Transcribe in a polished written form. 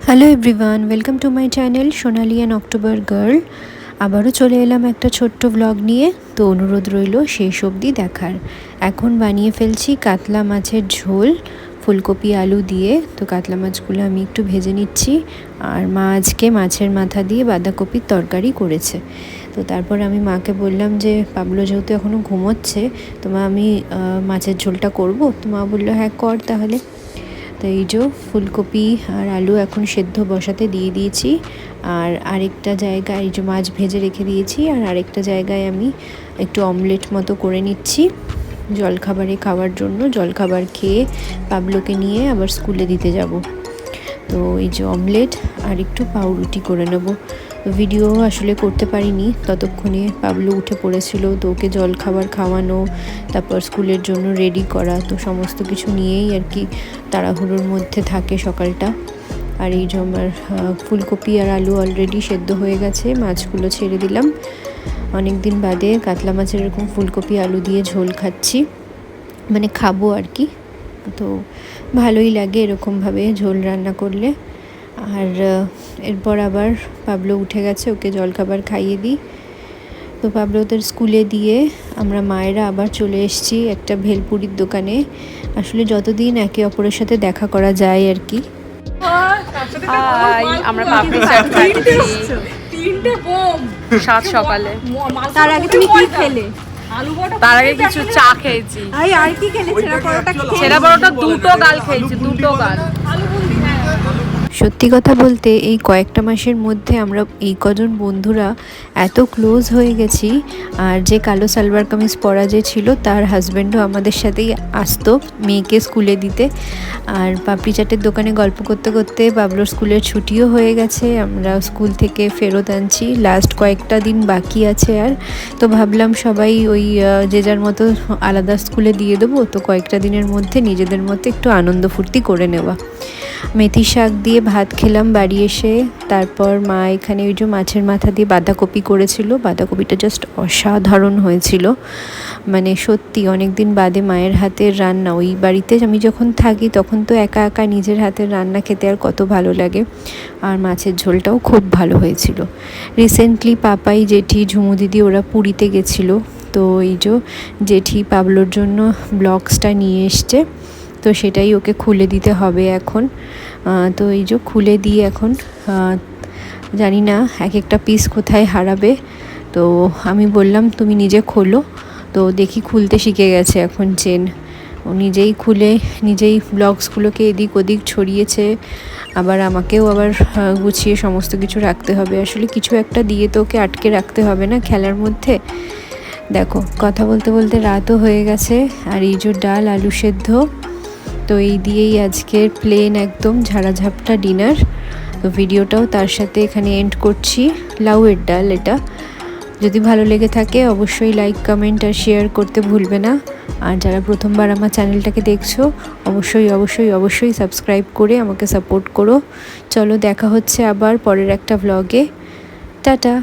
Hello everyone, welcome to my channel Sonali and October girl. আবারও চলে এলাম একটা ছোট্ট ব্লগ নিয়ে। তো অনুরোধ রইল শেষ অবধি দেখার। এখন বানিয়ে ফেলছি কাতলা মাছের ঝোল ফুলকপি আলু দিয়ে। তো কাতলা মাছগুলো আমি একটু ভেজে নিচ্ছি, আর মা আজকে মাছের মাথা দিয়ে বাঁধাকপির তরকারি করেছে। তো তারপর আমি মাকে বললাম যে পাবলো যেহেতু এখনও ঘুমোচ্ছে, তো মা আমি মাছের ঝোলটা করব। তো মা বললো হ্যাঁ কর তাহলে। তো এই যে ফুলকপি আর আলু এখন সেদ্ধ বসাতে দিয়ে দিয়েছি, আর আরেকটা জায়গায় এই যে মাছ ভেজে রেখে দিয়েছি, আর আরেকটা জায়গায় আমি একটু অমলেট মতো করে নিচ্ছি জলখাবারে খাওয়ার জন্য। জলখাবার খেয়ে পাবলোকে নিয়ে আবার স্কুলে দিতে যাব। তো এই যে অমলেট আর একটু পাউরুটি করে নেব। ভিডিও আসলে করতে পারিনি, ততক্ষণে পাবলু উঠে পড়েছিল। তো ওকে জলখাবার খাওয়ানো, তারপর স্কুলের জন্য রেডি করা, তো সমস্ত কিছু নিয়েই আর কি তাড়াহুড়োর মধ্যে থাকে সকালটা। আর এই যে আমার ফুলকপি আর আলু অলরেডি সেদ্ধ হয়ে গেছে, মাছগুলো ছেড়ে দিলাম। অনেক দিন বাদে কাতলা মাছের এরকম ফুলকপি আলু দিয়ে ঝোল খাচ্ছি, মানে খাবো আর কি। তো ভালোই লাগে এরকমভাবে ঝোল রান্না করলে। আর এরপর আবার পাবলো উঠে গেছে, ওকে জলখাবার খাইয়ে দিই। তো পাবলো ওদের স্কুলে দিয়ে আমরা মায়েরা আবার চলে এসেছি একটা ভেলপুরির দোকানে। আসলে যতদিন একে অপরের সাথে দেখা করা যায় আর কি। আমরা পাপড়ি চাট খাচ্ছি 7 সকালে। তার আগে তুমি কি খেলে? তার আগে কিছু চা খেয়েছি। আর কি খেলে? ছেঁড়া পরোটা দুটো গাল খেয়েছি, দুটো গাল। সত্যি কথা বলতে এই কয়েকটা মাসের মধ্যে আমরা এই কজন বন্ধুরা এত ক্লোজ হয়ে গেছি। আর যে কালো সালোয়ার কামিজ পরা যে ছিল, তার হাজব্যান্ডও আমাদের সাথেই আসতো মেয়েকে স্কুলে দিতে। আর পাপড়ি চাটের দোকানে গল্প করতে করতে বাবলোর স্কুলের ছুটিও হয়ে গেছে, আমরা স্কুল থেকে ফেরত আনছি, লাস্ট কয়েকটা দিন বাকি আছে। আর তো ভাবলাম সবাই ওই যে যার মতো আলাদা স্কুলে দিয়ে দেবো, তো কয়েকটা দিনের মধ্যে নিজেদের মধ্যে একটু আনন্দ ফুর্তি করে নেওয়া। মেথি শাক দিয়ে ভাত খেলাম বাড়ি এসে। তারপর মা এখানে ওই যে মাছের মাথা দিয়ে বাঁধাকপি করেছিল, বাঁধাকপিটা জাস্ট অসাধারণ হয়েছিল। মানে সত্যি অনেক দিন বাদে মায়ের হাতের রান্না। ওই বাড়িতে আমি যখন থাকি তখন তো একা একা নিজের হাতের রান্না খেতে আর কত ভালো লাগে। আর মাছের ঝোলটাও খুব ভালো হয়েছিল। রিসেন্টলি পাপাই, জেঠি, ঝুমু দিদি ওরা পুরীতে গেছিলো। তো এই যে জেঠি পাবলোর জন্য ব্লগসটা নিয়ে এসছে, তো সেটাই ওকে খুলে দিতে হবে এখন। তো এই যে খুলে দিয়ে এখন জানি না এক একটা পিস কোথায় হারাবে। তো আমি বললাম তুমি নিজে খোলো। তো দেখি খুলতে শিখে গেছে এখন চেন। ও নিজেই খুলে নিজেই ব্লগসগুলোকে এদিক ওদিক ছড়িয়েছে। আবার আমাকেও আবার গুছিয়ে সমস্ত কিছু রাখতে হবে। আসলে কিছু একটা দিয়ে তো ওকে আটকে রাখতে হবে না খেলার মধ্যে। দেখো কথা বলতে বলতে রাতও হয়ে গেছে। আর এই যে ডাল আলু সেদ্ধ, তো এই দিয়েই আজকের প্লেন একদম ঝাড়াঝাপটা ডিনার। তো ভিডিওটাও তার সাথে এখানে এন্ড করছি। লাউয়ের ডাল এটা। যদি ভালো লেগে থাকে অবশ্যই লাইক কমেন্ট আর শেয়ার করতে ভুলবে না। আর যারা প্রথমবার আমার চ্যানেলটাকে দেখছো অবশ্যই অবশ্যই অবশ্যই সাবস্ক্রাইব করে আমাকে সাপোর্ট করো। চলো দেখা হচ্ছে আবার পরের একটা ভ্লগে। টাটা।